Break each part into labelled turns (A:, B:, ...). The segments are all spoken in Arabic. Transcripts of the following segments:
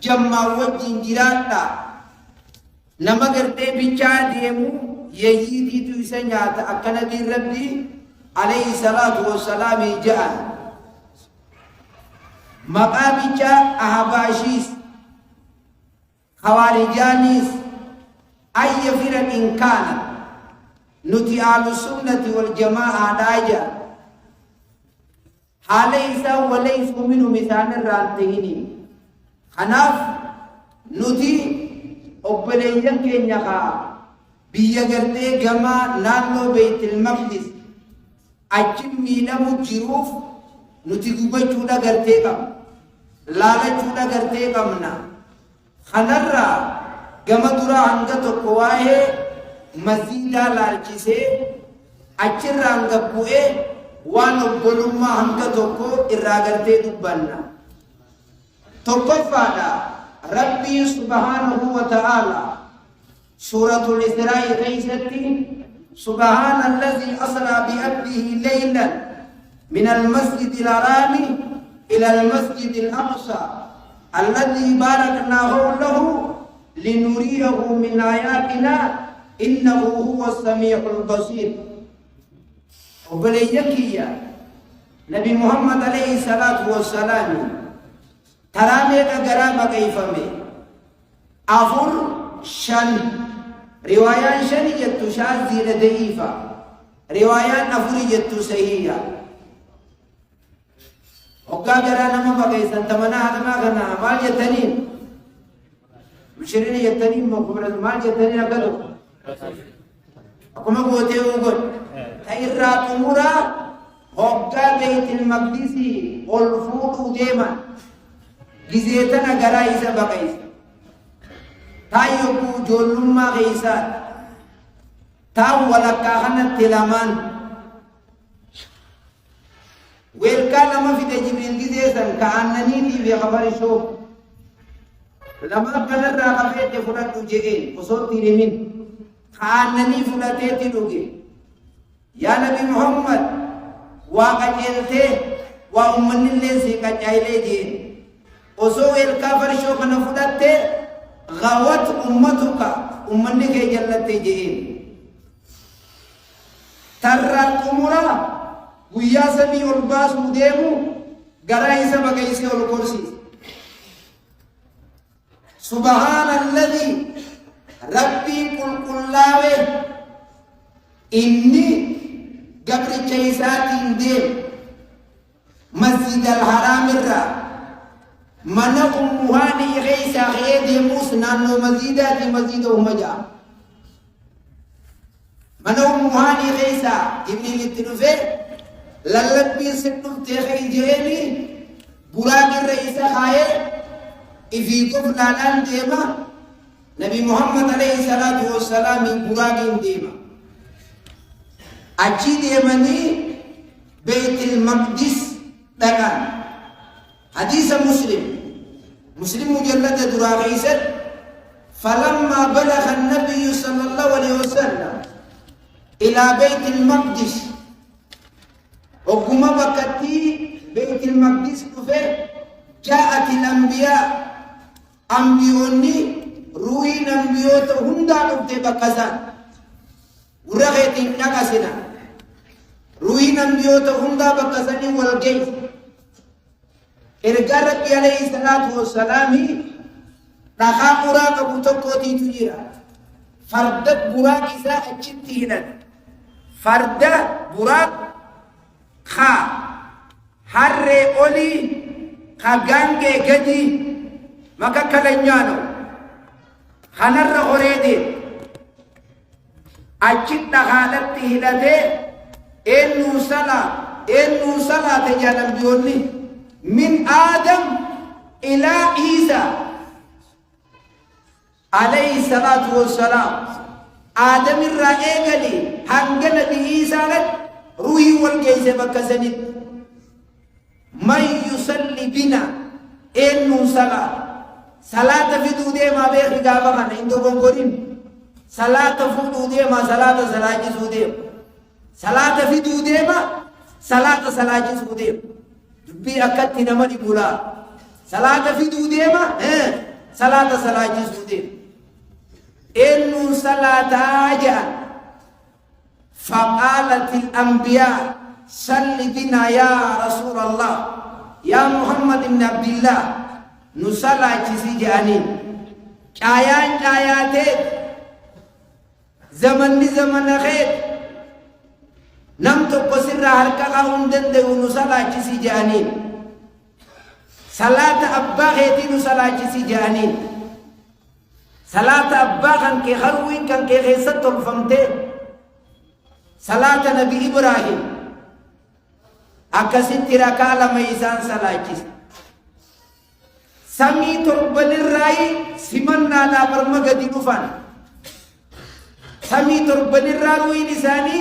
A: jamma wajjin jiraadha nama gartee bichaa deemu yeyyiitiitu isa nyaata akka nabiin rabbii alayhi salaatu wassalaam ja'an maqaa bichaa ahbaashiis khawaarijaanis ayya firaqin kaana nuti ahlu sunnati wal jamaa'a daaja haala isaa walaysuu minhum isaanirraa hin ta'ini kanaaf nuti obboleeyyan keenya kaa biyya gartee gamaa naannoo Beeytil Maqdis achin miidhamu jiruuf nuti gubachuudha gartee qabna laalachuudha gartee qabna kanarraa gama duraa hanga tokko waa'ee masjidaa laalchisee achirraan gabbu'ee waan obbolummaa hanga tokko irraa gartee dubbanna tokkoffaadha rabbii subhaanahu wa ta'ala suuratul Israa keessatti subhaana alladhii asraa bi'abdihi laylan min almasjidi alharaami ila almasjidi alaqsaa alladhii baaraknaa hawlahu linuriyahu min aayaatinaa innahu huwa as-samii'ul basiir obboleeyyan nabi Muhammad alayhi salaatu wassalaam taraamee garaa baqeeffame afur shan riwaayaan shani jettu shaazziidha da'iifa riwaayaan afuri jettu sahiha hoggaa garaa nama baqeessan tamanaa hatamaa kana maal jettaniin bishirini jettaniin maal jettaniin akka tokko akkuma gootee ugon ta irraa xumuraa hoggaa Beeytil Maqdisii ol fuudhuu deeman gizeetana garaa isa baqeessa taan yogguu ijoollummaa keessaa taan walakkaa kanatti lamaan weelkaa lama fide Jibriil gizeessan ka'annaniitii fi kabarishoo lama kanarraa kafeette fudhadhu jedheen osoo itti himin ka'annanii fudhateetti dhuge yaa nabi Muhammad waa qaceeltee waa ummannillee si qacaayilee jeen osoo weelkaa farshoo kana fudhattee غوت أمتك أمنك جلتي جئين ترى الأمورا ويا سمي الباس مديمو غرايسا بقيسي والكرسي سبحان الذي ربي قل قلاوه إني قبر جيسات ديم مسجد الحرام الرا من أمهاني غيسا غيدي موسنانو مزيدات مزيدهم جاء من أمهاني غيسا ابن الاتنفي للبي سنم تخي جيني براق الرئيسة خاير إفي قفل الآن ديما نبي محمد عليه الصلاة والسلام براق ديما أجي ديماني بيت المقدس دقان حديث مسلم مجلد دراغيسر فلما بلغ النبي صلى الله عليه وسلم إلى بيت المقدس وقم بكتي بيت المقدس كفر جاءت الأنبياء أنبيوني روحين أنبيوت هندا نبت بكسان ورغيت نقسنا روحين أنبيوت هندا بكسان والجيس erga Rabbi alayhi salatu wassalam dhagaa buraa qabu tokkootiitu jira farda buraa isaa achitti hidhan farda buraa ka harree olii ka gaangee gadi maka kalanyaano kanarra horee deemu achitti dhagaadhatti hidhatee eenyuu salaate jaalalbiyoonni من آدم إلى عيسى عليه الصلاة والسلام آدم الرائقلي هنگن دي عيسى روحي والجيس بكسنت من يصلي بنا إنه صلاة في دودة ما بيخي قابقا عندو بنقرين صلاة في دودة ما صلاة سودة صلاة في دودة ما صلاة سودة بي أكتنا مدي بولا صلاة في دودة ما صلاة جسودين إنه صلاة جاء فقالت الأنبياء صل بنا يا رسول الله يا محمد بن عبد الله نصلى جسي جانين آيات زمن خير نم تقصر هركا هندن دو نصلى جسي جانين صلاة أبا خيتي نصلى جسي جانين صلاة أبا كان كي خروين كان كي خيست الفمتين صلاة نبي إبراهيم أكسين تركا لما إنسان صلاة جسي سمي تربل الرأي سمنا لا برمجة دفن سمي تربل الرأي نساني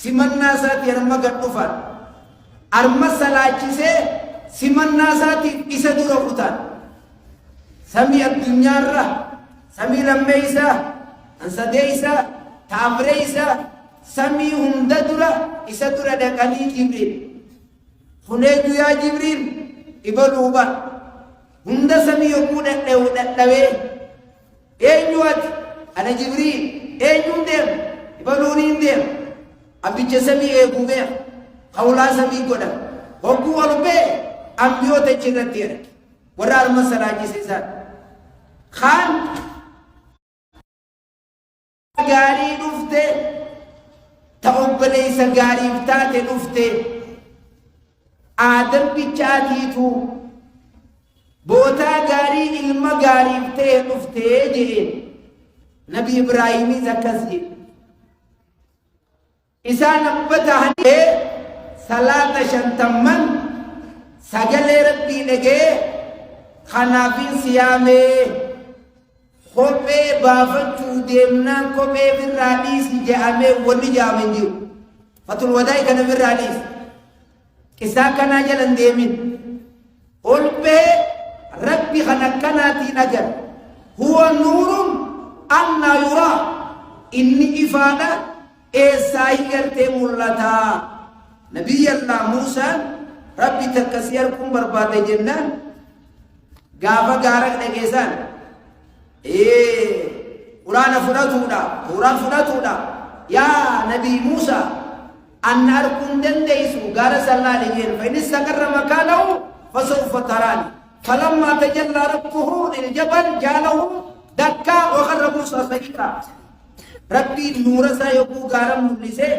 A: سمنا سات يرمجة دفن أرمى صلاة جسي سمنا سات إسدور فتان سمي الدنيا الرّ سمي لميسا أنسديسا تابريسا سمي هنددرا إسدورا دكاني جبريل خنيجو يا جبريل إبلوبا هند سمي يكون الدوي أيوات أنا جبريل أيون دم إبلونين دم أبي جسمي أيقومه قولا سمي قدام هو أربعة أمبيو تجرتير ورار مسألة جسيسان خان gaarii dhufte ta obboleessa gaariif taate dhufte aadam bichaatiitu bootaa gaarii ilma gaariif ta'e dhufte jedheen nabi ibraahimis akkas jedhe isaan abbata hanee salaata shantamman sagalee rabbii dhagee kanaafin siyaamee kophee baafachuu deemnaan kophee birraa dhiisi jedhamee wanni jaamin jiru fatul wadaa'ii kana birraa dhiisi qisaa kanaa jalan deemin olbee rabbi kan akkanaatiin agar huwa nuurun annaa yuraa inni ifaadha eessaa higartee mul'ataa nabiyyallaa muusaan rabbi takkasii arguun barbaade jennaan gaafa gaara dhageessaan قرآن فراتودا يا نبي موسى أن أركن دنديسو قال صلى الله عليه وسلم فإن استقر مكانه فسوف تراني فلما تجلى ربه للجبل جعله دكا وخر موسى صعيدا ربي نور سيقو غارم مبلسه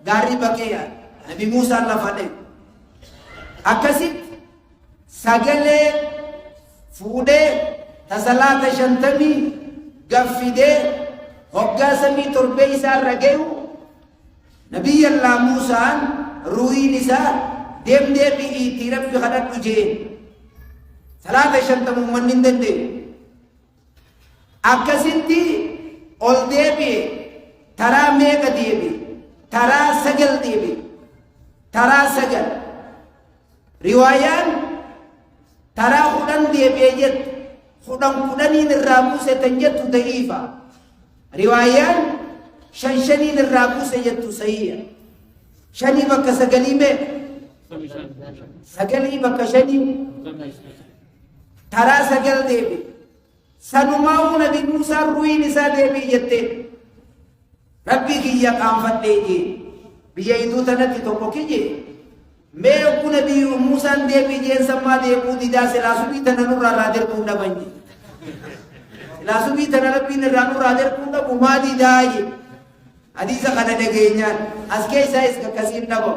A: غاري بكيا نبي موسى الله فدي أكسيت سجله فوده تسلاة شنتمي قفده هقا سمي تربي سار رجيو نبي الله موسى روي نساء دم بي تيرب في خدات تجين سلاة شنتم من دندي أكسنتي أول دبي ترى ميك دبي ترى سجل دبي ترى سجل روايان ترى خدان دبي جت خدان الرابوس تنجت ضعيفة روايان شنشنين الرابوس جت سيئة شني بك سجلي مه سجلي بك شني ترى سجل دبي سنماو نبي موسى روي نساء دبي جت ربي كي يقام فتيجي بيجيدو تنتي توكيجي मैं अपने भी मूसा दे भी जेन सम्मा दे पूरी दा से लासुबी तननु रादर कुंडा बंजी लासुबी तनरबी ने रानु रादर कुंडा कुमादी दाई हदीसा kana dhageenyaan as keessa iska kasiin dhabo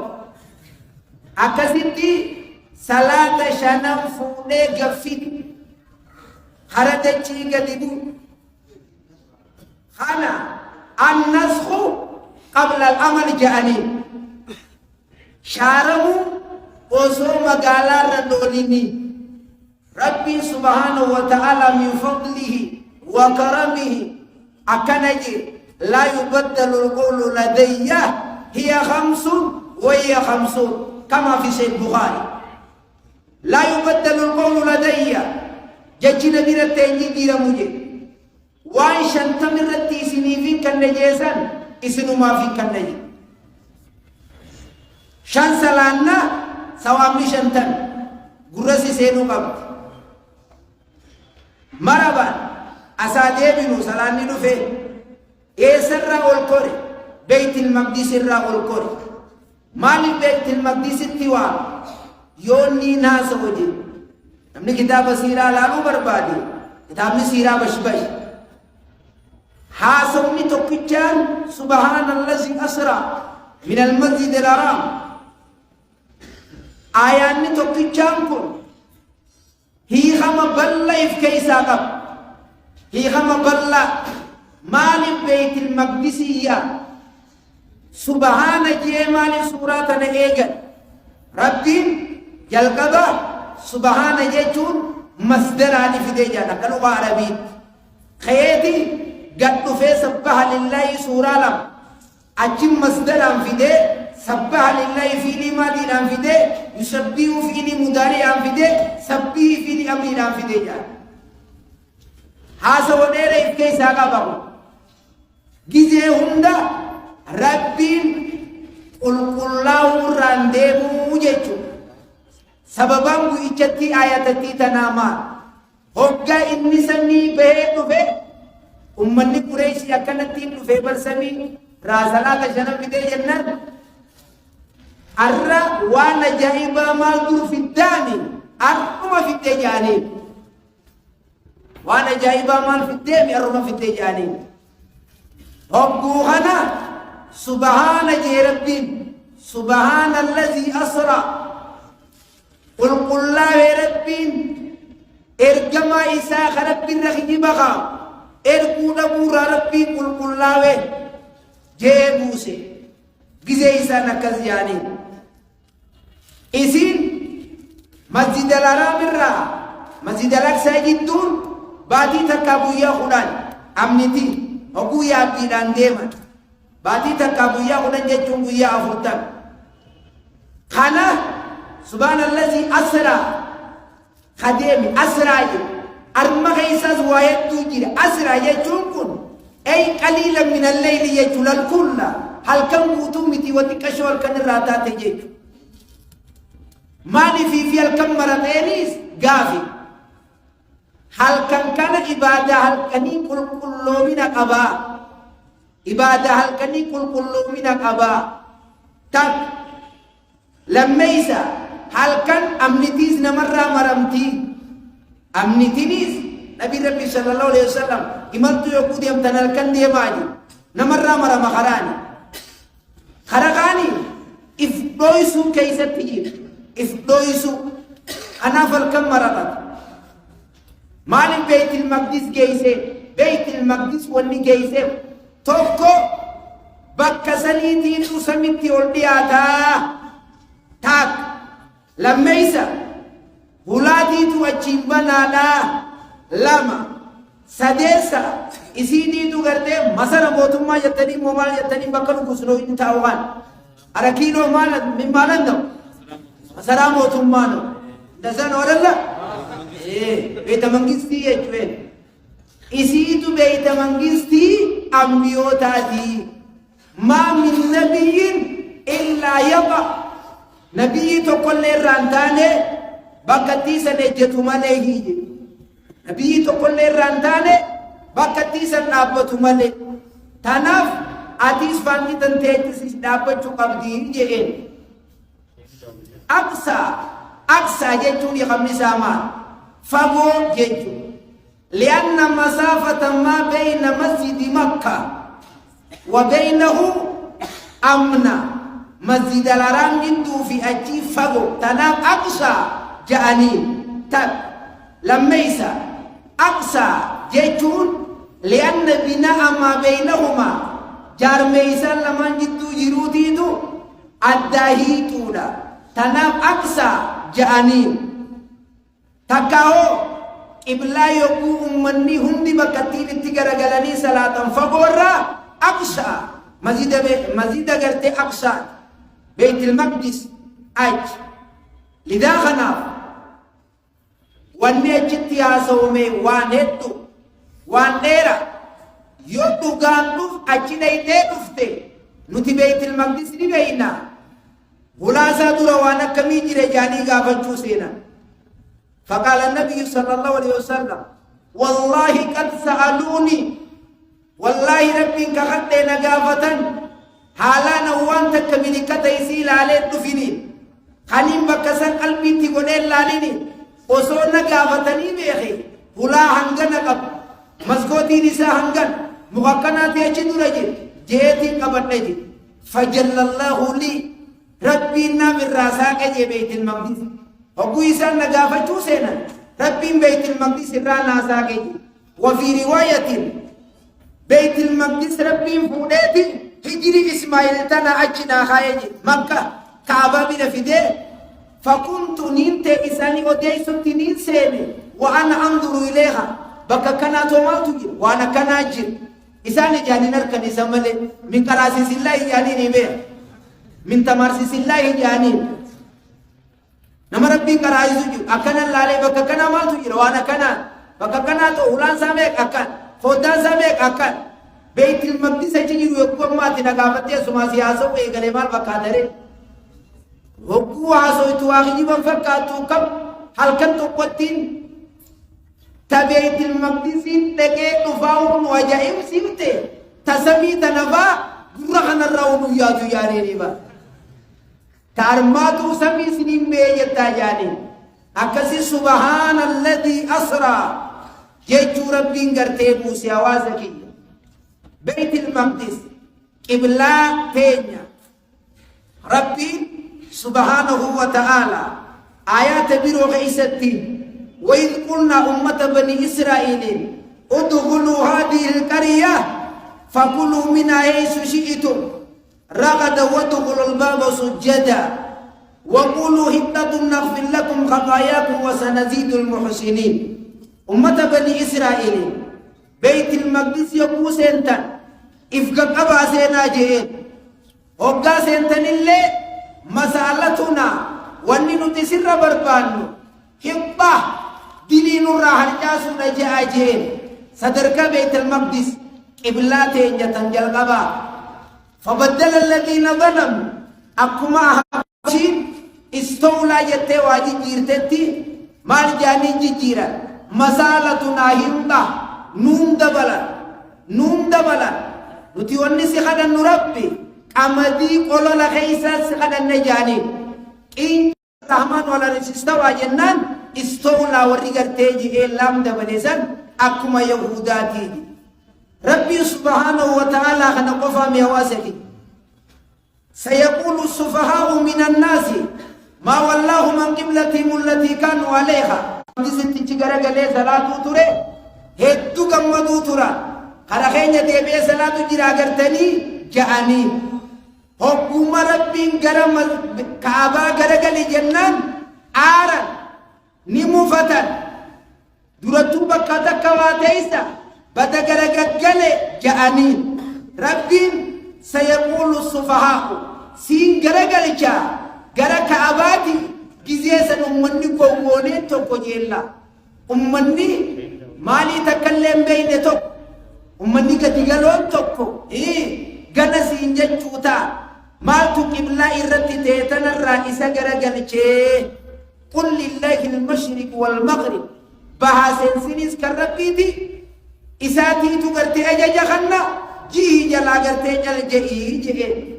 A: akkasitti salaata shanan fuudhee gaffit haradachi gadibu khana an-nasxu qabla al-amal ja'ani شارمو وصو مقالا ردوليني ربي سبحانه وتعالى من فضله وكرمه أكنجي لا يبدل القول لدي هي 5 وهي 50 كما في سيد البخاري لا يبدل القول لدي جج نبير التنجي دير مجي وان شنتمر التيسيني فين كان نجيسان اسنو ما فين كان نجي شان سلانا سوامي شنتن غرسي سينو قبط maraban asadeebinu salaanni dhufe eessarraa ol kore beeytil maqdis irraa ol kore maaliif beeytil maqdisitti waa yoonni naasa wajin namni kitaaba siiraa laaluu barbaade kitaabni siiraa bashbash haasawni tokkichaan subhaanallazi asraa min almasjid alharaam ayaanni tokkichaan kun hiikama bal'aa if keessaa qaba hiikama bal'aa maaliif beeytil maqdisiyyaa subhaana jee maaliif suuraa tana eegan rabbiin jalqaba subhaana jechuun masdaraani fidee jaan akka luqa arabiitti kheeti gad dhufee sabbaha lillaahi suuraa lama achin masdaraan fidee sabbaha lillaahi fiilii maadiidhaan fidee yusabbihu fiilii mudaari'aan fidee sabbihi fiilii amriidhaan fidee jaan haasawa dheera if keessaa qabamu gizee hunda rabbiin qulqullaa'uu irraan deemuu jechuudha sababaan gu'ichatti ayatatti tanaamaa hoggaa inni samii bahee dhufe ummanni Qureeshii akkanattiin dhufee barsamii raasalaata shanan fidee jennaan arra waan ajaa'ibaa maal duru fiddaani arruma fiddee jaaniin waan ajaa'ibaa maal fiddeemi arruma fiddee jaaniin hogguu kana subhaana jee rabbiin subhaana allazii asraa qulqullaa'ee rabbiin ergamaa isaa ka rabbiin rakhijibakaa erguu dhabuurraa rabbiin qulqullaa'ee jee buuse gizee isaan akkas jaaniin isin masjid al-haraam irraa masjid al-aqsaa jidduun baatii takkaa guyyaa kudhan amniti hogguu yaabbiidhaan deeman baatii takkaa guyyaa kudhan jechuun guyyaa 40 kana subhaanallazi asraa kadeemi asraa jedhu arma keessaas waa hedduu jira asraa jechuun kun ay qaliilan min alleyli jechuun alkulla halkan guutuu miti wa xiqqashoo halkan irraa taate jechuun maaliifii fi halkan marateeniis gaafi halkan kana ibaadaa halkanii qulqulloomina qabaa ibaadaa halkanii qulqulloomina qabaa tak lammeeysa halkan amnitiis namarraa maramtii amnitiinis nabi rabbi sallallahu alaihi wasallam imaltu yokkuu deemtan halkan deemaa jiru namarraa marama karaani karakaani if dhoysuu keeysatti jiru if dhoysuu kanaaf halkan maraqatu maaliif beeytil maqdis geeyse beeytil maqdis wanni geeyse tokko bakka saniitiin samitti ol dhiyaataa taak lammeeysa hulaatiitu achiin banaadhaa lama sadeessa isiiniitu gartee masara mootummaa jettanii moo maal jettanii bakka dhugusnoo hin taa'uwaan arakiinoo maalan ta'u masaraa mootummaa no dasan odalla beeyta mangistii jechuun isiitu beeyta mangistii ambiyootaati maa min nabiyyin illaa yaqa nabiyyi tokkollee irraan taane bakkattii san ejjetu malee hiije nabiyyi tokkollee irraan taane bakkattii san dhaabbatu malee tanaaf atiis faanti tanteettis dhaabbachuu qabdii jedheen aqsaa jechuun yaqamni isaa maal fagoo jechuun li'anna masaafata maa bayna masjidi makka wa baynahu amna masjid al-haraam jidduu fi achii fagoo tanaaf aqsaa ja'aniin tak lammeeysa aqsaa jechuun li'anna binaa'a maa baynahumaa jaarmeeysaan lamaan jidduu jiruutiitu addaa hiixuudha tanaaf aqsaa ja'aniin takkaahoo qiblaa yogguu ummanni hundi bakkattiin itti garagalanii salaatan fagoorraa aqsaa mazida gartee aqsaa beeytil maqdis ach lidaa kanaaf wanni achitti haasawame waan heddu waan dheera yoo dhugaan dhuf achi dhayxee dhufte nuti beeytil maqdis ni beeyna hulaasaa dura waan akkamii jire jaanii gaafachuu seena فقال النبي صلى الله عليه وسلم والله قد سألوني والله ربي كخد نقافة حالا نوان تكملك تيسيل عليه تفيني خانين بكسن قلبي تقول لاليني وصول نقافتني بيخي هلا هنگن قب مسكوتي نساء هنگن مغاقنات يجد رجل جيتي قبط نجد فجل الله لي ربي من راساك جي بيت المقدس وقو إسان نقافة سينا ربي بيت المقدس رانا ساكي وفي رواية بيت المقدس ربي فوديتي هجري إسماعيل تنا أجنا خايجي مكة كعبة بنا فيدي فكنت نينت إساني وديسو تنين سيني وأنا أنظر إليها بكا كنا تومالتو وأنا كنا أجر إساني جاني نركن إسامالي من كراسيس الله يعني نبيه من تمارسيس الله يعني نما ربي كرايزو أكنا لالي بكا كنا مالتو وأنا كنا بكا كنا تو أولان ساميك أكن فودان ساميك أكن بيت المقدس يجي يقوم ما تناقابتي سما سياسة ويقلي مال بكادري وقوة عصويت واخي من فكاتو كم هل كنتو قتين تبيت المقدس لكي نفاهم وجائم سمتي تسمي تنفا قرغن الرون يادو يعني ريبا تارماتو سمي سنين بيجتا يعني أكسي سبحان الذي أسرى جيجو ربين قرتيبو سيوازكي بيت المقدس قبلة تينيا ربي سبحانه وتعالى آيات بيرو غيستي وإذ قلنا أمة بني إسرائيل ادخلوا هذه القرية فكلوا منها حيث شئتم رغدا وادخلوا الباب سجدا وقولوا حطة نغفر لكم خطاياكم وسنزيد المحسنين أمة بني إسرائيل بيت المقدس يقو سنتن إفقا قبا سينا جئين وقا سنتن اللي مسالتنا وانينو تسر بربانو حبا دلين الراحل جاسو نجاء جئين صدرك بيت المقدس قبلاتين جتنجل قبا فبدل الذين ظلموا أكما حبشين استولى جتة واجي جيرتتي مال جاني جيرا مسالتنا هندا نوم دبلا نتيوني سيخدا نربي أمدي قولو لخيسا سيخدا نجاني إن رحمن ولا رسيستوى جنان استولى ورقر تيجي إلام دبلسان أكما يهوداتي ربي سبحانه وتعالى خنقفا ميواسكي سيقول السفهاء من الناس ما والله من قبلتهم التي كانوا عليها ديستي جغرا غلي صلاه توري هدو غمدو تورا خرخينيا ديبي صلاه جرا غرتني جاني حكم ربين غرم كعبه غرغلي جنان آرا نمو فتن درتو بكاتا كواتيسا بدا غرغلي جاني ربين سيقول السفهاء سين غرغلي جا غرا كعباتي جزيسا أمني قووني توكو جيلا أمني مالي تكلم بين توك أمني كتغلون توكو غنا سينجا چوتا مال تو قبلا إرتي تيتنا الرئيسة غرغل قل لله المشرق والمغرب بها سنسينيس كربيتي إساتي تو قرتي أجا خنا جيه جلا قرتي جل جئي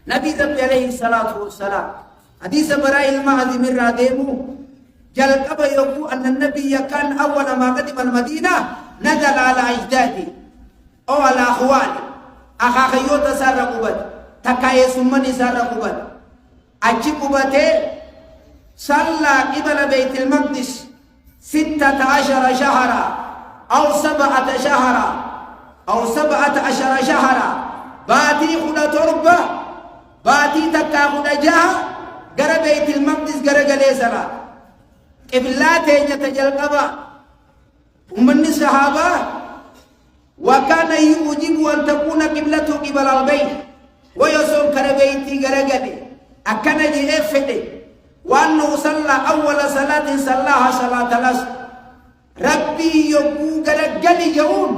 A: نبي ربي عليه الصلاة والسلام حديث براء المعظم الراديمو جل قبل يقول أن النبي كان أول ما قدم المدينة نزل على أجدادي أو على أخواني أخا خيوت سار قبت تكاي سمني سار قبت أجي قبته صلى قبل بيت المقدس 16 شهرا أو 17 شهرا أو 17 شهرا باتي خدا تربة باتي تكا خدا جاه غرا بيت المقدس غرا غلي سرا قبلاتين يتجلقبا ومن الصحابه وكان يوجب ان تكون قبلته قبل البيت ويصوم كربيتي غرا غلي اكن جي افدي وانه صلى اول صلاه صلاها صلاه العصر ربي يقو غرا غلي يوم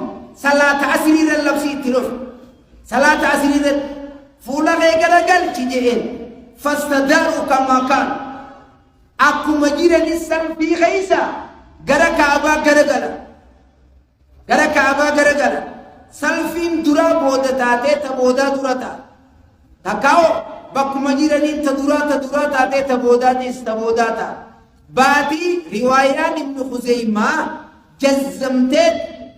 A: صلاه عصر اللبسي تلف صلاه عصر فولا غرا غلي تجين فاستداروا كما كان أكو مجير الإسلام في غيسا غرا كعبا غرا غرا تاتي تبودا درتا تكاو بكما جيراني تدرا تاتي تبودا تبوداتا باتي روايان ابن خزيمة جزمتين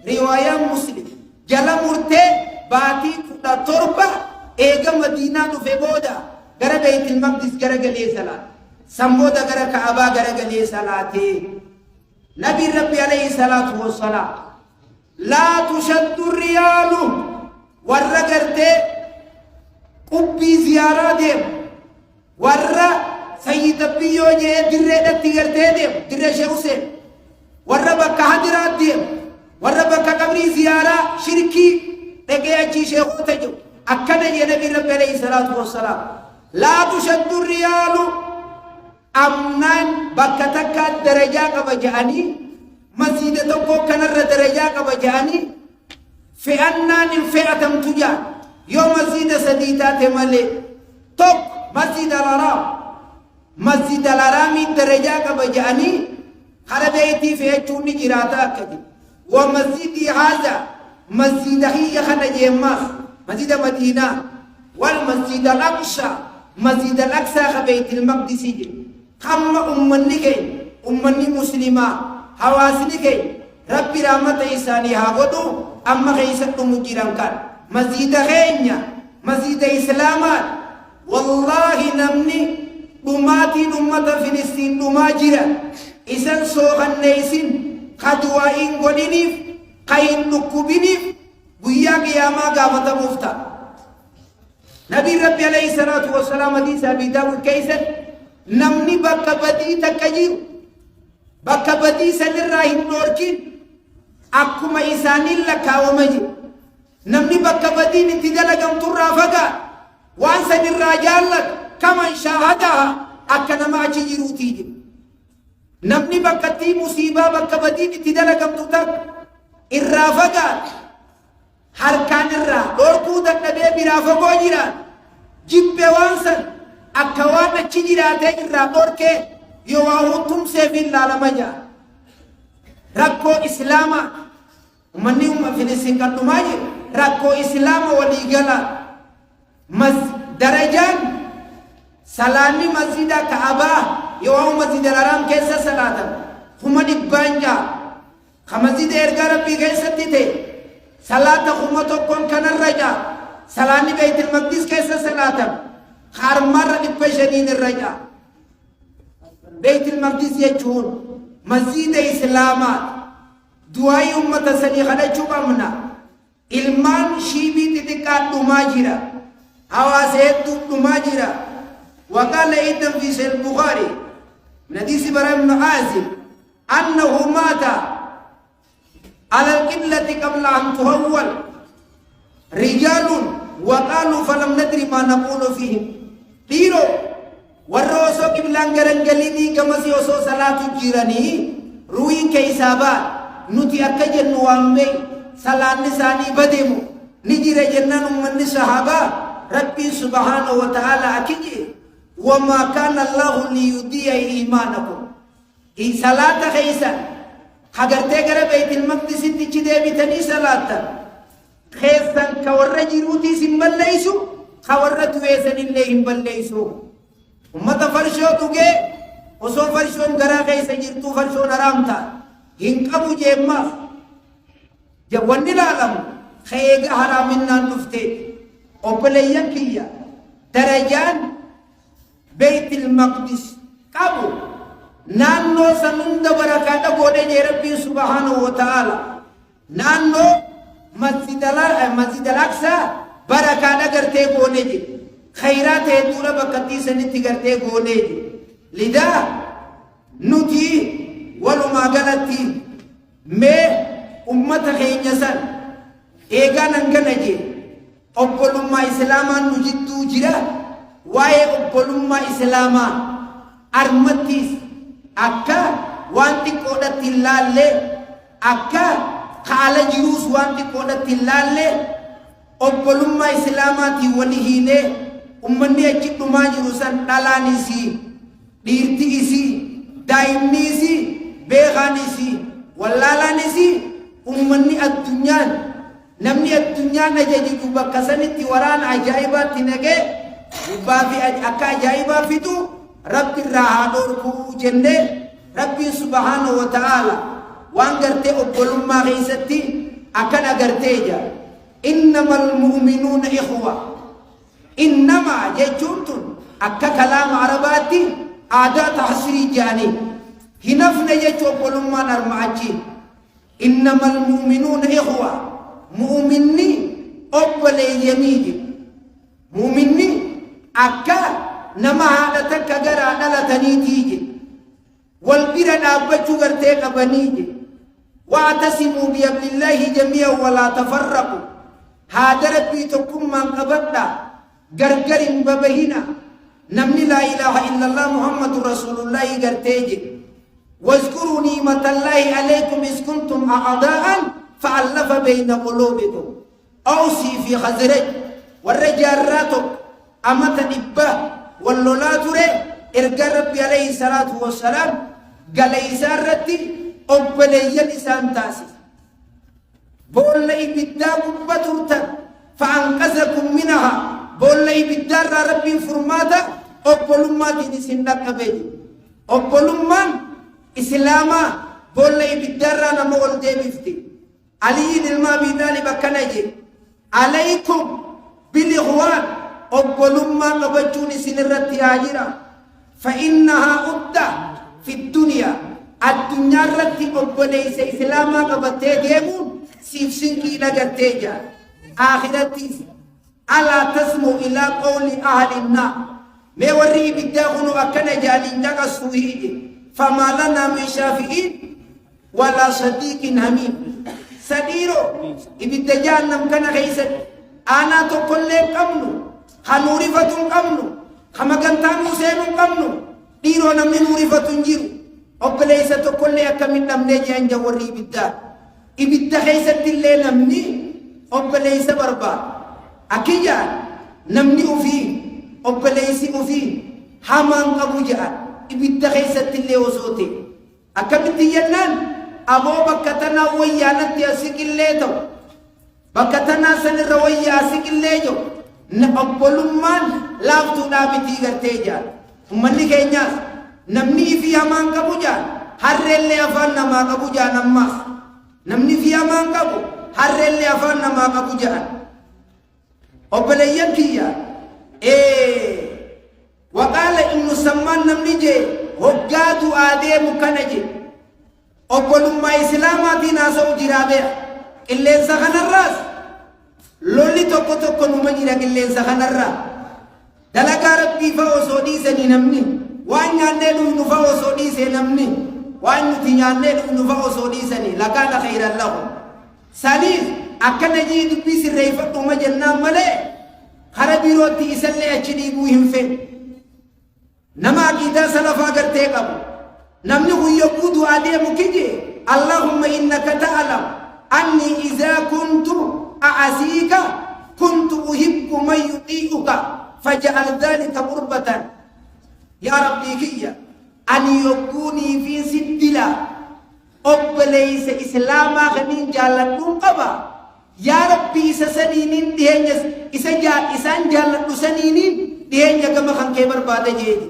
A: رواية مسلم جلا مرتين باتي كتا تربة ايغا مدينة في بودا غرا بيت المقدس غرا غلي صلاة سمودا غرا كعبا غرا غلي صلاة نبي ربي عليه الصلاة والسلام لا تشد الريال ورغرتي قبي زيارة ديم ورّا سيد بيو جي درة تيغرتي ديم درة شوسين ورّا بكا حضرات ديم ورّا بكا قبري زيارة شركي تكي اچي شيخو تجو اكنا جي نبي رب عليه الصلاة والسلام لا تشد الريال امنان بكا تكا درجة كبجاني مسجد تقو كنر درجة كبجاني فئنان فئة تجان يوم مسجد سديدات ملي توك مسجد الحرام درجة كبجاني خربيتي في اچوني جراتا كدي ومسجد هذا مسجد هي خنجي ماس مسجد مدينة والمسجد الأقصى مسجد الأقصى بيت المقدس خم أمني مسلمة حواسني كي ربي رحمة إساني هاودو أما خيسة مجيران كان مسجد خينيا مسجد إسلامات والله نمني دماتي أمة فلسطين دماجرة إسان سوغن نيسين خدوائين قدنيف قين نكوبينيف بيا قياما قامت مفتا نبي ربي عليه الصلاة والسلام حديث أبي داود كيسن نمني بكا بدي تكجير بكا بدي سنراهن نوركين أكما إساني لكا ومجي نمني بكا بدي نتدلقم ترافقا وانسان الرجال لك كمن شاهدها أكنا ما جيرو تيجي نمني بكا تي مصيبة بكا بدي نتدلقم تتك الرافقا harkaan irraa dhorkuu dadhabee biraa fagoo jira jibbe waan san akka waan achi jiraatee irraa dhorkee yoo waa hutumseef ilaalama jaa rakkoo islaamaa ummanni filistiin kan dhumaa jiru rakkoo islaama waliigala darajaan salaanni masjida ka'abaa yoo masjida al-haraam keessa salaatan kuma dhibbaan jaa ka masjida ergaa rabbii keessatti ta'e صلاة خمتو كون كان الرجاء صلاة بيت المقدس كيسا صلاة خار مرة نبشنين الرجاء بيت المقدس يجون مسجد إسلامات دعاء أمة سني خدا شوبا منا علمان شيبي تتكاد دماجرة حواسيت دماجرة وقال إذن في سيد البخاري نديس برام بن عازم أنه مات على القبلة قبل أن تهول رجال وقالوا فلم ندري ما نقول فيهم تيرو والروسو قبلان غرنجليني كما سيوسو صلاة جيراني روين كيسابا نتي أكجن وامي صلاة نساني بدمو نجير جنان من صحابة ربي سبحانه وتعالى أكجي وما كان الله ليضيع إيمانكم إن صلاة خيسا خاطرته غره بيت المقدس تجدي بتني صلاه خيسن كورج روتي سمبليسو خورت ويسن اللي بليسو امه فرشو توگه وسو فرشون غرا خيس جرتو فرشون حرامتا هنقبو جيما جوان العالم خيغ حرامنا نفته اوبليا كيا درجان بيت المقدس كابو نانو سنند بركات غودي ربي سبحانه وتعالى نانو مسجد الاقصى بركات غرتي غوني خيرات دورا بكتي سنتي غرتي غوني لذا نتي ولو ما غلطي مي امه خينسن ايغا نغنجي اوبلوما اسلاما نجدو جرا واي اوبلوما اسلاما ارمتيس akka wanti qodatti laalle akka qaala jirus wanti qodatti laalle obbolummaa islaamaati wali hiine ummanni achi dhumaa jiru san dhalaanisi dhiirti isi daa'imni isi beekaan isi wallaalaan isi ummanni addunyaan namni الدنيا نجي بكسنت وران عجائبات نجي وبافي أكا عجائبات فيتو رب الرحادور كو جنة ربي سبحانه وتعالى وانغرتي أقولهم ما غيستي أكن أغرتيجا إنما المؤمنون إخوة إنما جيتون أكا كلام عرباتي آداء تحصري جاني هنفنا جيتو أقولهم ما نرمعجي إنما المؤمنون إخوة مؤمني أبلي يميجي مؤمني أكا نما هذا تكغرا دلتني تيجي والبرد أبجو غرتيك بنيجي واعتصموا بحبل الله جميعا ولا تفرقوا هذا ربي تكون من قبضنا غرغر ببهنا نمني لا إله إلا الله محمد رسول الله غرتيجي واذكروا نعمة الله عليكم إذ كنتم أعداء فألف بين قلوبكم أوصي في خزرج والرجال راتك أمت إبا واللولات إرقى ربي عليه الصلاة والسلام قال إسارتي أبلي الإسان تاسي بقول لي بداك بطرتا فأنقذكم منها بقول لي بدار ربي فرماتا أبلوماتي نسندك بيجي أبلومان إسلاما بقول لي بدار نمول دي بفتي علي دلما بيدالي بكنجي عليكم بالإخوان أبلوما قبجوني سنرتي هاجرة فإنها أبدا في الدنيا الدنيا رتي أبليس إسلاما قبتي ديمون سيفسنكي لغتيجا آخرتي ألا تسمو إلى قول أهل النار ميوري بداغنو أكنجا لنجا سوهيجي فما لنا من شافئين ولا صديق هميم سديرو إبدا جهنم كان خيست أنا تقول لك قمنو خنوري فتن قمنو خمغنتان مسينو قمنو ديرو نمني نوري فتن جيرو أبليس تقول لك من نمني جانجا وري إبدا إبدا خيست اللي نمني أبليس بربا أكيجا نمني أفي أبليس أفي حمان أبو جهل إبدا خيست اللي وصوتي أكمل ينان أبو بكتنا ويانا تياسيك اللي تو بكتنا سنر وياسيك اللي جو نقبلمان لافتو نابتي غرتيجا ومني كينيا نمني في أمان كبوجا هر اللي أفان نما كبوجا نماس نمني في أمان كبو هر اللي أفان نما كبوجا أبليان كيا وقال إن سمان نمني جي وقادو آدم كنجي أبلما إسلاماتي ناسو جرابيا إلا سخن الراس لولي توكو توكو نمجيرا إلا سخن الراس دلقا ربي فاوسودي سني نمني وان يانينو نفاوسودي سنمني وان يتنيانينو نفاوسودي سني لكان خيرا لهم ساليس أكنا جيد بيس الرئيفة ومجلنا ملي خربي روتي إسالي أجني بوهم فين نما كيدا سلفا قرتي قبو نمني يقود آدم كجي اللهم إنك تعلم أني إذا كنت أعزيك كنت أحب من يطيعك فجعل ذلك قربة يا ربي كيا أن يكوني في سدلا أبليس إسلاما غنين جالتون قبا يا ربي سسنينين دينيس إسان جالت سنينين دينيا كما خان كبر بعد جيدي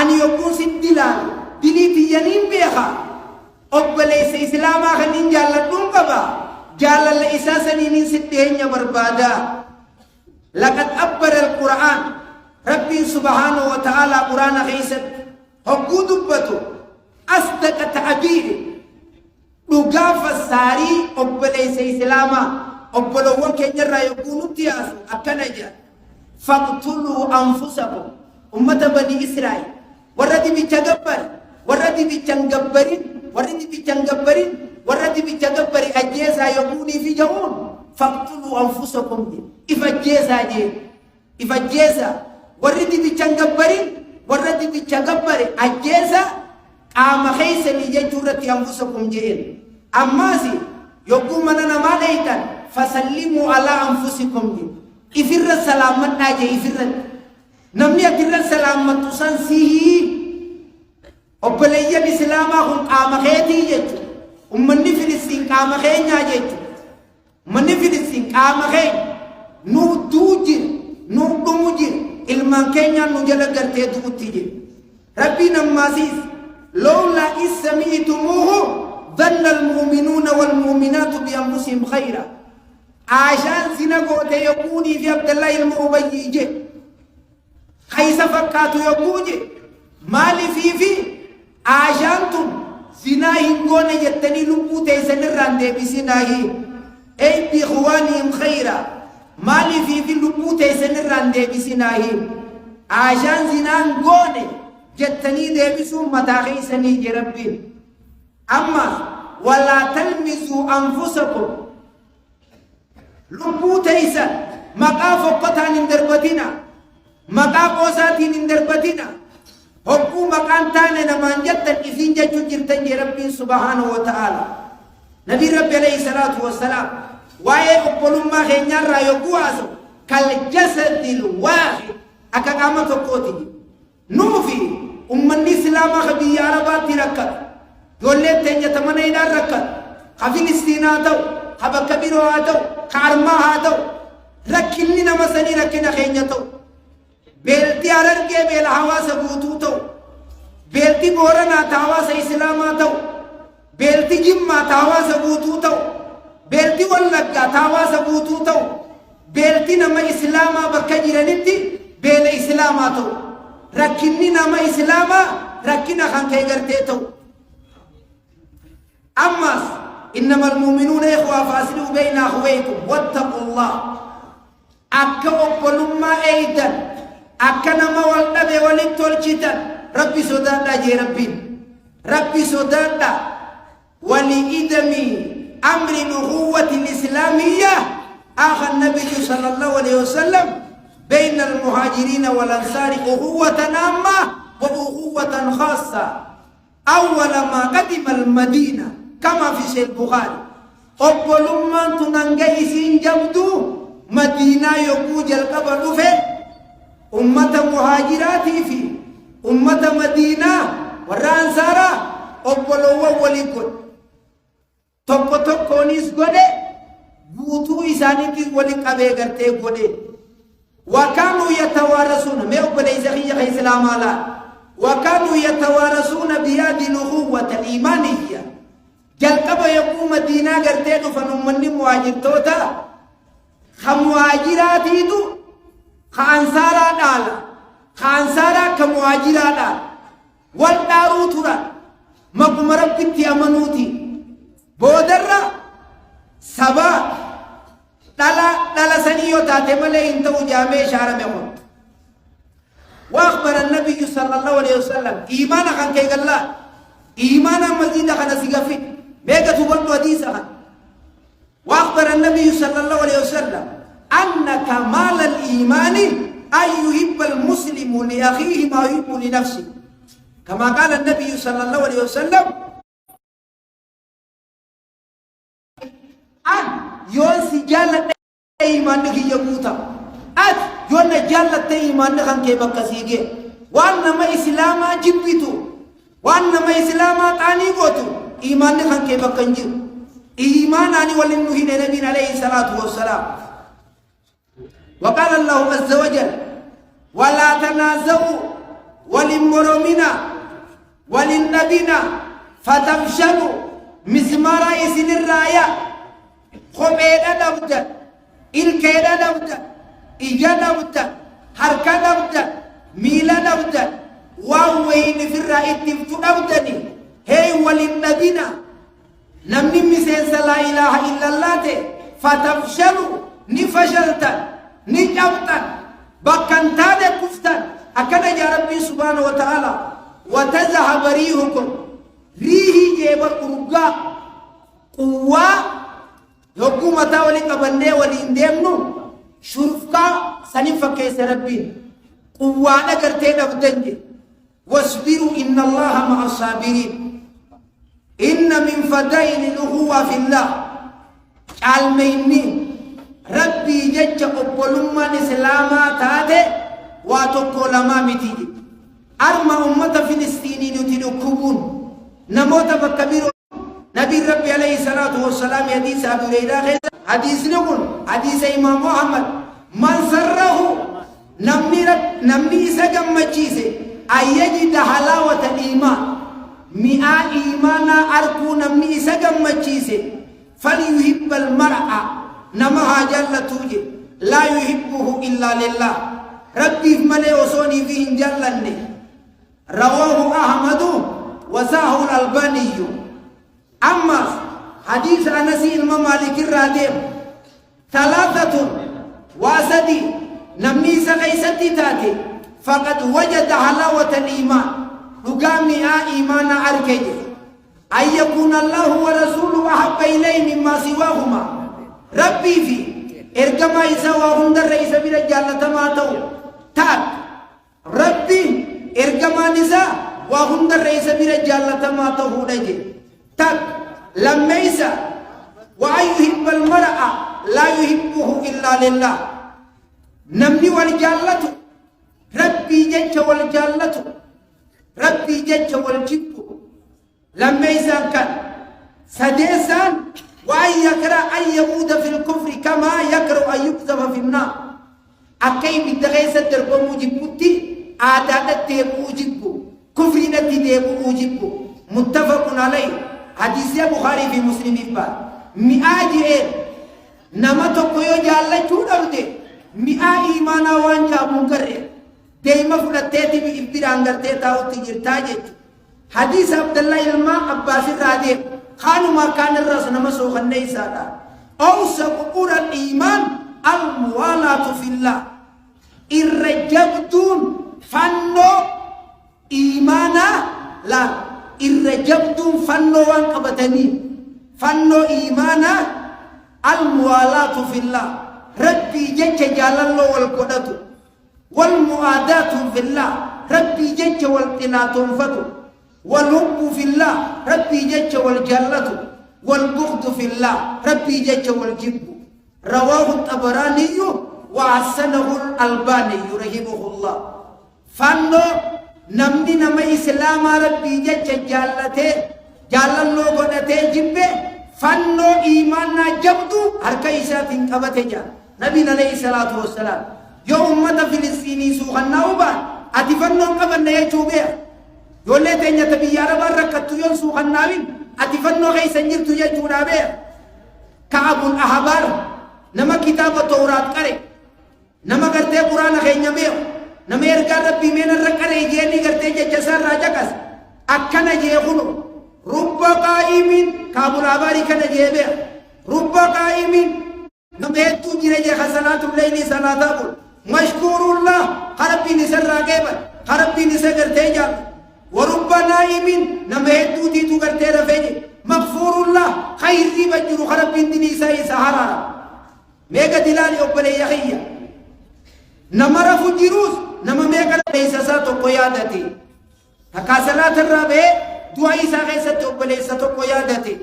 A: أن يكون سدلا دليتي ينين بيخا أبليس إسلاما غنين جالتون قبا جالل إساسنينين سدينيا بربادا لقد أبر القرآن ربي سبحانه وتعالى قرآن خيست حقو دبتو أصدق تعبير نقاف الساري أبليس إسلاما أبلوان كنجر يكونوا تياسو أكنجا فاقتلوا أنفسكم أمة بني إسرائيل وردي بيتجبر وردي بيتجبرين وردي بيتجبرين وردي بيتجبرين أجيزا يكوني في جهون فاقتلوا أنفسكم إفجيزا جيد إفجيزا وردي بيتجبرين وردي بيتجبرين أجيزا قام خيسا لججورة أنفسكم جيد أماسي يقوم أنا ما ليتن فسلموا على أنفسكم جيد إفر السلامة ناجي إفر نمني أفر السلامة تسنسيه أبليا بسلامة هم قام خيتي جيد أمني فلسطين قام خينيا جيد من فلسطين قام خين نو دوجر نو دمجر ilman kenya nu jala garte duutti rabbina masis lawla ismi'tumuhu dhanna almu'minuna walmu'minatu bi anfusihim khayra ashan sinagote yakuni fi abdallah almubayyi khaysa fakatu yakuje mali fi ashantum zina hingone jettani lubute sanirande bisinahi ay bi ikhwanihim khayra mali fi lubute sanirande bisinahi ashan zinan gone jettani debisu matahi sani rabbi amma wala talmizu anfusakum lubute isa maqafu qatan indarbatina maqaqo satin indarbatina hukku maqantane naman jatta isin jaju jirtan rabbi subhanahu wa ta'ala nabi rabbi alayhi salatu wassalam waye oppolumma khenyarra yokuaso kal jasadil wahid akagama tokkoti nufi ummanni islama khabi arabati rakkat yolle tenya tamane ida rakkat khafilistina taw khabakabiro ataw kharma ataw rakkinni namasani rakkina khenya taw belti ararge bel hawasa butu taw belti borana tawasa islama taw belti jimma tawasa butu taw belti wallagga tawasa butu taw belti nama islama bakka jiranitti bela islama taw rakkinni nama islama rakkina khanke garte taw amma innamal mu'minuna ikhwa fasilu bayna akhawaykum wattaqullah akka oppolumma aidan akka nama waldabe walittolchitan rabbi sodada je rabbi sodada wali idami أمر الأخوة الإسلامية أخى النبي صلى الله عليه وسلم بين المهاجرين والأنصار أخوة عامة وأخوة خاصة أول ما قدم المدينة كما في سيد البخاري أول ما تنجيسين جبدو مدينة يقوج القبر في أمة مهاجرات في أمة مدينة والأنصار أول وليكن tokko tokkonis gode buutu isaanitti wali qabee gartee gode wa kanu yatawarasuna me ubalaysa khiya islamala wa kanu yatawarasuna bi hadhihi al-ukhuwah al-imaniyya jalqaba yaqum madina gartee dhufan ummanni muhajirtoota khamuhajiratitu khansara dala khansara kamuhajirada wal daru tura maqum rabbitti amanuti بودرة سبا دلا سنيو تاتملي انتو جامع شارع مهون واخبر النبي صلى الله عليه وسلم ايمانا خان كي الله ايمانا مزيدا خان سيغفي بيغا تبطو حديثا خان واخبر النبي صلى الله عليه وسلم ان كمال الايمان ان يحب المسلم لاخيه ما يحب لنفسه كما قال النبي صلى الله عليه وسلم yon si jallate iman ki yamuta at yon jallate iman kan ke bakka sige wanna ma islama jibbitu wanna ma islama tani gotu iman kan ke bakka njir iman ani walin nuhine nabi alayhi salatu wassalam wa qala allah azza wa jalla wala tanazawu walin murumina walin nabina fatamshalu mizmara isinir raya خميدا دبدا الكيدا دبدا إجا دبدا حركة دبدا ميلا دبدا ووين في الرأيت دبدني هي وللنبينا نمني مسيس لا إله إلا الله فتفشلوا نفشلتا نجبتا بكنتان كفتا أكنا يا ربي سبحانه وتعالى وتذهب ريحكم ريحي جيب القرقا قوة يوكو متى ولي قبلني ولي اندمنو شرفكا سنفا كيس ربي قوانا كرتين أبدنجي واصبروا إن الله مع الصابرين إن من فدائل الأخوة في الله علميني ربي جج أقبلما نسلاما تاتي واتوكو لما متيجي أرمى أمة فلسطيني نتلقبون نموت بكبير نبي ربي عليه الصلاة والسلام حديث أبو هريرة حديث نقول حديث إمام محمد من سره نمني سجم مجيسه أن يجد حلاوة الإيمان مئة إيمانا أركو نمني سجم مجيسه فليحب المرأة نمها جل توجه لا يحبه إلا لله ربي فملي وصوني فيه جلني رواه أحمد وساه الألباني أما حديث أنس الممالك الرادم ثلاثة واسدي نمني سقيستي تاتي فقد وجد حلاوة الإيمان لقامي إيمان أركي أن يكون الله ورسوله أحب إليه مما سواهما ربي في إرقما إساواهم در رئيس بلا جالة ما تو تاك ربي إرقما نساء وهم در رئيس بلا جالة ما تو نجي تاك لما يسا وأن يحب المرأة لا يحبه إلا لله نمني والجالة ربي جج والجالة ربي جج والجب لما يسا كان سديسان وأن يكره أن يموت في الكفر كما يكره أن يقذف في النار أكيد بالدغيس الدرب موجبتي عادات تيب موجبه كفر نتي تيب موجبه متفق عليه حديث البخاري في مسلم إفبار مئاجي نما تقويو جالة چودرده مئة إيمانا وانجا منكره دائما فلتاتي بإبتران کرتے تاو تجرتا جيت حديث عبد الله الماء عباس الرادي خانو ما كان الرسول نمسو خنّي سادا أوسق قرى الإيمان الموالاة في الله إرجبتون فنو إيمانا لا إرجبتون فنو وانقبتني فنو إيمانا الموالاة في الله ربي جج جال الله والقدة والمعاداة في الله ربي جج والقناة فتو والحب في الله ربي جج والجلة والبغض في الله ربي جج والجب رواه الطبراني وحسنه الألباني رحمه الله فانو نمني نما إسلام ربي جج جالته جالله قدته جبه فانو إيماننا جبدو هركا إساتين قبته نبي عليه الصلاة والسلام يا أمة فلسطيني سوخنا وبا أتفنو قبنا يجوبه يولي تنيا تبيارا بركتو ينسو خناوين أتفنو غي سنجرتو يجونا بيه كعب الأحبار نما كتاب التوراة كاري نما کرتے قرآن خينيا بيه نما يرقى ربي من الرقر يجيني کرتے جسر راجا كس أكنا جيخونو رب قائمين كعب الأحباري كنا جيبه رب قائمين نما يتو جرى خسنات الليل صلاة أقول مشكور الله خربي نسر راقبا خربي نسر کرتے جال ورب نائمين نما يدو تيتو کرتے رفیجے مغفور الله خير ذي بجر خرب بندني ساي سهارا ميغا دلالي اوبلي يخيا نما رفو جيروس نما ميغا ليسا ساتو قيادتي حكا صلاة الرابع دعائي ساقي ستو اوبلي ستو قيادتي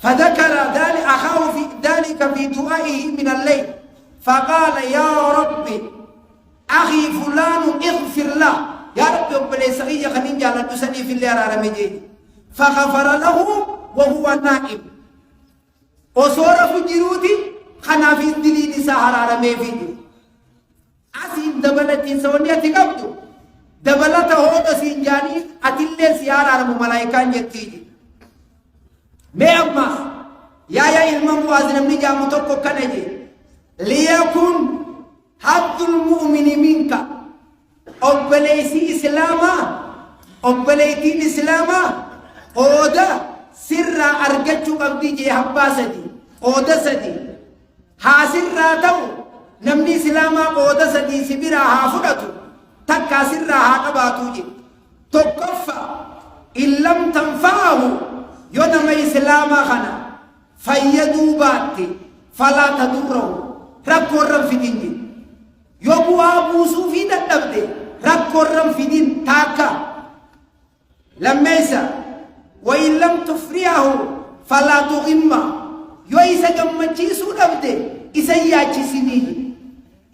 A: فذكر ذلك أخاه في ذلك في دعائه من الليل فقال يا ربي أخي فلان اغفر له يا رب يقبل سغية خنين جالا تسني في الليل على مجيه فغفر له وهو نائم وصور فجروتي خنا في الدليل سهر على ميفيدي أسين دبلتين سونية تقبضو دبلت هود سينجاني أتلي سيار على ملايكان يتيجي مي أمس يا إلمام وازن من جامو توقو كنجي ليكن حظ المؤمن منك أبليسي إسلاما أبليتي إسلاما أودا سر أرجتشو قبدي جي حباسدي أودا سدي ها سر تو نمني إسلاما أودا سدي سبرا حافظتو تكا سر حقباتو جي تكفى إن لم تنفعه يونم إسلاما خنا فيدو باتي فلا تدره ركو رم في دينجي يوبو أبو سوفي دبدي ركو رم في دين تاكا لما يسا وإن لم تفريه فلا تغمى يو إسا جمّتشي سو دبدي إسا ياچي سنيجي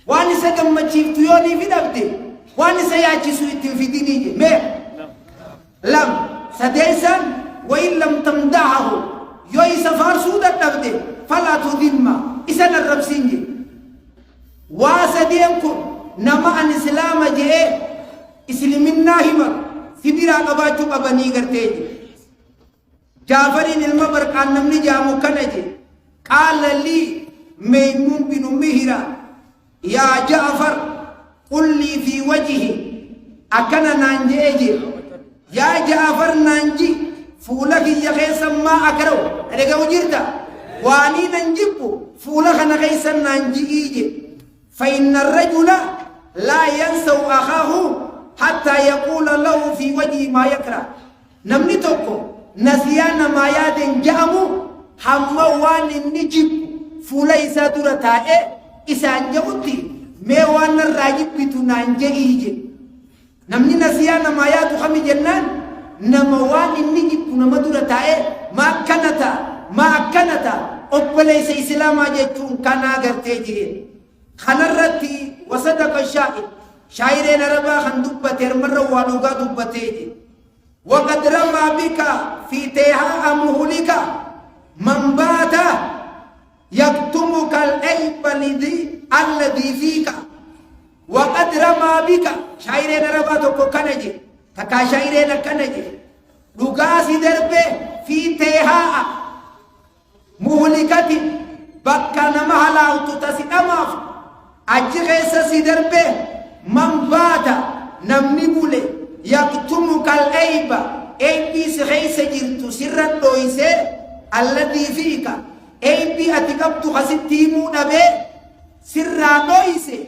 A: وان إسا جمّتشي فتيوني في دبدي وان إسا ياچي سو في دينيجي مير لم سديسا وإن لم تمدعه يو إسا فارسو دبدي dadhabde falaa tudimma isan arrabsiin je waa sadeen kun nama an islaama jee isliminaa hima sibiraa qabaachuu qabanii gartee je jaafariin ilma barqaan namni jaamu kana je qaala lii meymuun binu mihira yaa jaafar qul lii fi wajhi akkana naan jee je yaa jaafar naan ji fuula kiyya keessan maa akraw dhagahu jirta waanii nan jibbu fuula kana keessan naan ji'ii je fa inna arrajula laa yansaw akhaahu hatta yaquula lahu fi wajhi maa yakra namni tokko nasiyaa namaa yaaden ja'amu hamma waan inni jibbu fuula isaa dura taa'e isaan ja'utti mee waan narraa jibbitu naan je'ii je namni nasiyaa namaa yaadu kami jennaan nama waan inni jibbu nama dura taa'e maa akkanata obboleessa islaamaa jechuun kanaa gartee jire kanarratti wasadaqa shaa'ireen arabaa kan dubbate hermarra waa dhugaa dubbatee je وقد رمى بك في تيهاء مهلك من بات يكتمك العيب الذي فيك وقد رمى بك شاعرين رباتك كنجي تكا شاعرين كنجي لغاسي دربه في تيهاء مهلكة بكا نمهلا وتتسي أماف أجغيس سيدربه من بات نمني بولي يكتمك العيب أيبي سخيس جرت سرا دويسه الذي فيك أيبي أتكبت خسيتيمو نبي سرا دويسه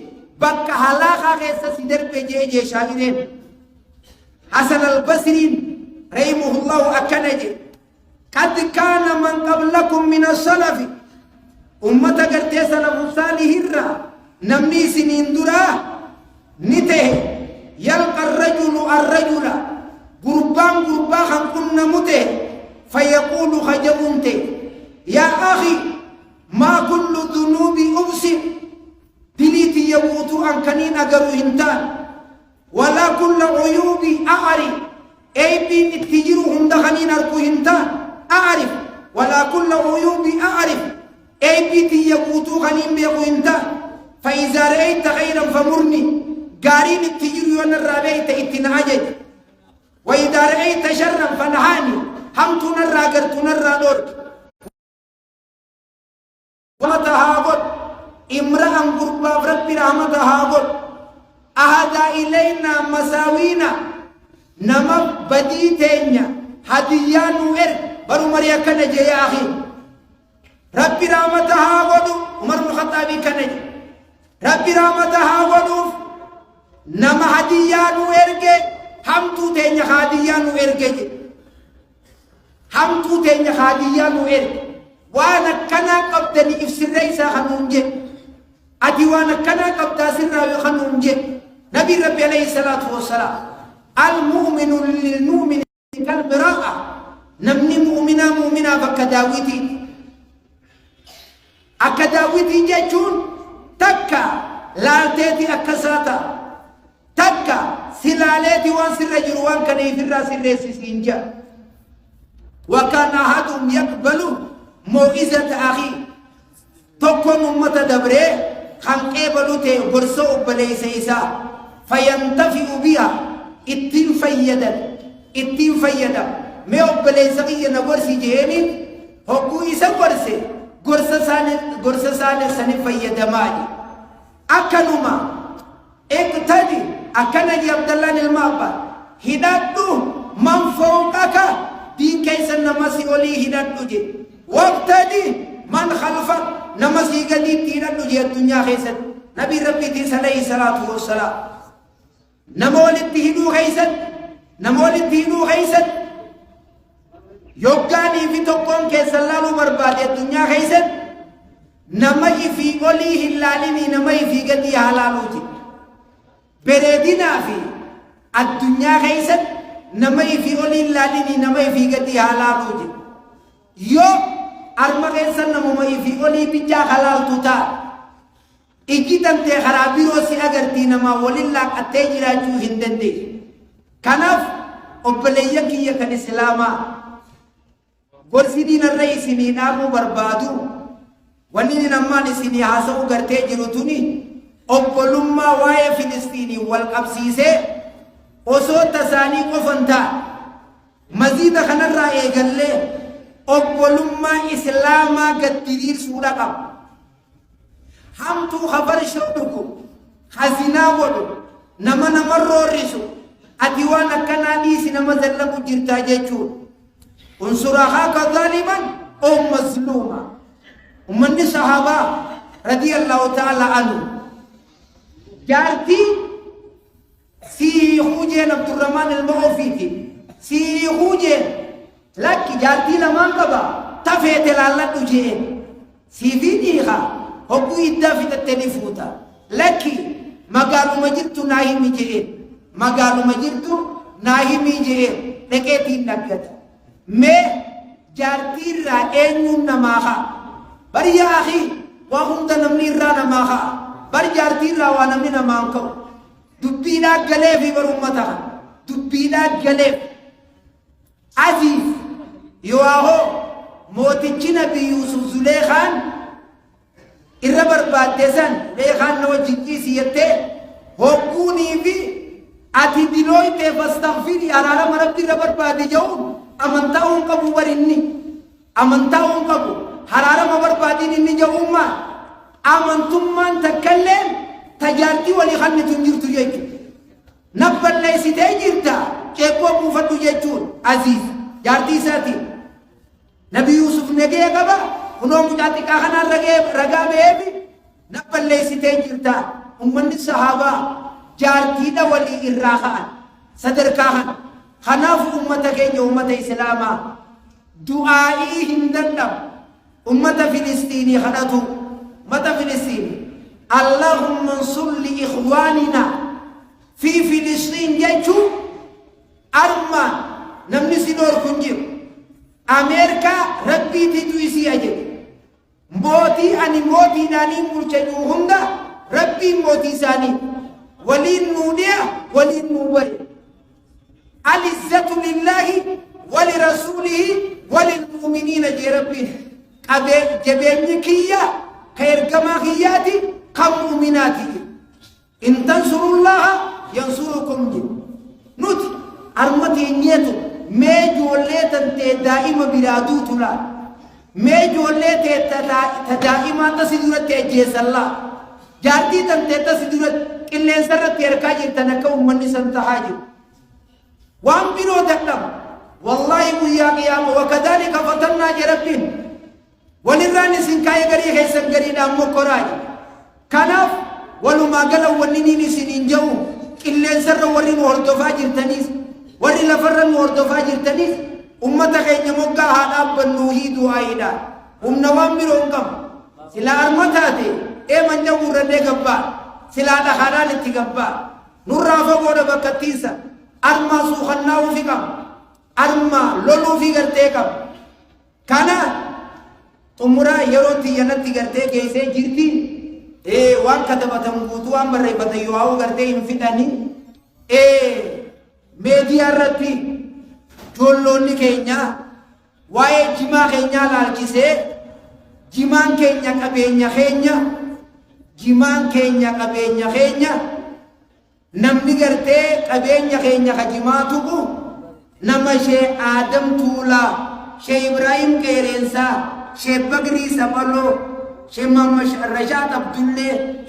A: بك هلاخا خيس سدر بجيجي شاهدين حسن البصري رحمه الله أكنجي قد كان من قبلكم من السلف أمة قرتي سلف صالح الرا نمني سنين درا نته يلقى الرجل قربان كنا مته فيقول خجبنته يا أخي ما كل ذنوب أبصر دليتي يموت أن كنين أقروا هنتان ولا كل عيوب أعرف أي بين اتجرهم دخنين أركو هنتان أعرف ولا كل عيوب أعرف أي بيتي يموت خنين بيقو هنتان فإذا رأيت خيرا فمرني قارين التجري ونرابيت اتناجج وإذا رأيت شرا فنهاني هم تنرى قر تنرى دور ومتهاقل امرأ قربا فرب رحمتهاقل أهدى إلينا مساوينا نما بديتين هديان وإر برو مريا كنج يا أخي رب رحمتهاقل عمر بن الخطاب كنج رب رحمتهاقل nama hadiyyaa nu erge hamtuu teenya hadiyyaa nu erge hamtuu teenya hadiyyaa nu erge waan akkanaa qabdani ifsirra isaa kanuun je ati waan akkanaa qabdaa sirraa kanuun je nabi rabbi alayhi salaatu wassalaam almu'minu lilmu'mini kalmiraa'a namni mu'minaa bakka daawwitii akka daawwitii jechuun takka laalteeti akkasaata takka silaleeti waan sirra jiru waan kana ifirraa sirreessisiin jaa وكان أحدهم يقبل موعظة أخي تكون أمة دبره خان قبلته برسو بليس إسا فينتفع بها اتين فيدا ما بليس إيا نورسي جهني هكو إسا ورسي غرسة سالة سنة فيدا مالي أكنما اقتدي أكنجي عبد الله المعبد هدادو من فوقك دين كيسا نمسي أولي هدادو جي وابتدي من خلفك نمسي قديد تيرادو جي الدنيا خيسا نبي ربي تيس عليه الصلاة والسلام نمولد تهدو خيسا يوغاني في تقوم كيسا لالو برباد الدنيا خيسا نمي في أولي هلاليني نمي في قدي حلالو جي بردنا في الدنيا خيسا نمي في أولي اللاليني نمي في قدي حلالو جي يو أرما خيسا نمي في أولي بجا حلال تتا إجيتن تي خرابيرو سي أغرتي نما ولله أتجرا جو هندن دي كنف أبليا كي يكن إسلاما gorsidin الرئيس نامو بربادو ونين نمان سيني حاسو غرتي جروتوني أقبلما واي فلسطيني والقبسيسة وصو تساني قفنتا مزيد خنر رأي قال أقبلما إسلاما قد تدير سورة همتو خبر شوكو خزينا ودو نما نمرو رسو أتوانا كناديس نما زلقو جرتا جيشون انصر أخاك ظالما أو مظلوما ومن الصحابة رضي الله تعالى عنه جارتي سي خوجين عبد الرحمن المعوفيتي سي خوجين لك جارتي لما انقبا تفيت لالله تجين سي في ديخا هكو إدى في التليفوتا لك مقالو مجرتو ناهمي جين مقالو مجرتو ناهمي جين لكيتي نقد مي جارتي را اينيون نماخا بر يا أخي وهم دنمني را نماخا بر جارتي را وانمني نمانكو دبينا قليفي بر أمتها دبينا قليف عزيز يواهو موتنشي نبي يوسف زليخان إربر بادسان ليخان نوجيكي سيته هكوني في أتي دلوي تفستغفري أرارا مربي ربر بادي جون أمنتاهم قبو بريني أمنتاهم قبو حرارة مبر بادين إني جون ما أمنتم من تكلم تجارتي ولي خلني تنجر تجيك نبال ليسي تجرتا كيكو مفتو جيجون عزيز جارتي ساتي نبي يوسف نجي قبا هنو مجاتي كاخنا رقا بيبي نبال ليسي تجرتا أمن الصحابة جارتي دا ولي إراخان صدر كاخن خناف أمتك أمة إسلاما دعائي هندندم أمة فلسطيني خناتو متى فلسطيني اللهم انصر لإخواننا في فلسطين يجو أرما نمني سنور كنجر أمريكا ربي تدويسي أجل موتي أني موتي ناني مرشجو هندا ربي موتي ساني ولين نوديا ولين نوبي العزة لله ولرسوله وللمؤمنين جي ربي جبيني كيا خير كما خياتي كم مؤمناتي إن تنصروا الله ينصركم جي نوت أرمتي نيتو ميجو الليتن دائما برادو تلا ميجو الليتن دائما تسدورة تجيس الله جارتي تن تسدورة إلا سرت يركاجي تنكو من سنتحاجي وان بيرو تقدم والله ويا قيام وكذلك فتنا جربين ولراني سنكاي غري خيسن غري دامو كوراج كناف ولو ما قالوا ونيني سنين جو إلا سر وري مهردفا جرتنيس وري لفرن مهردفا جرتنيس أمتا خيني مقا هذا بنوهي دعايدا نوام بيرونكم سلا أرمتاتي من جو رنه قبا سلا دخانا لتي قبا نرافا قودا بكتيسا أرما سوخناو فيكم أرما لولو في غرتيكم كانا تمرا يروتي ينتي غرتي كيسه جيرتي وان كتبتم غوتوان بريبتا يواو غرتي انفداني ميديا رتي جولوني كينيا واي جما كينيا لالكيسه جمان كينيا كبينيا كينيا جمان كينيا كبينيا كينيا namni gartee qabeenya keenya kajimaatuku nama shee Adam Tuula, shee Ibrahim Qeereensaa, shee Bagrii Sapaloo, shee Mamad Rashaad Abdullee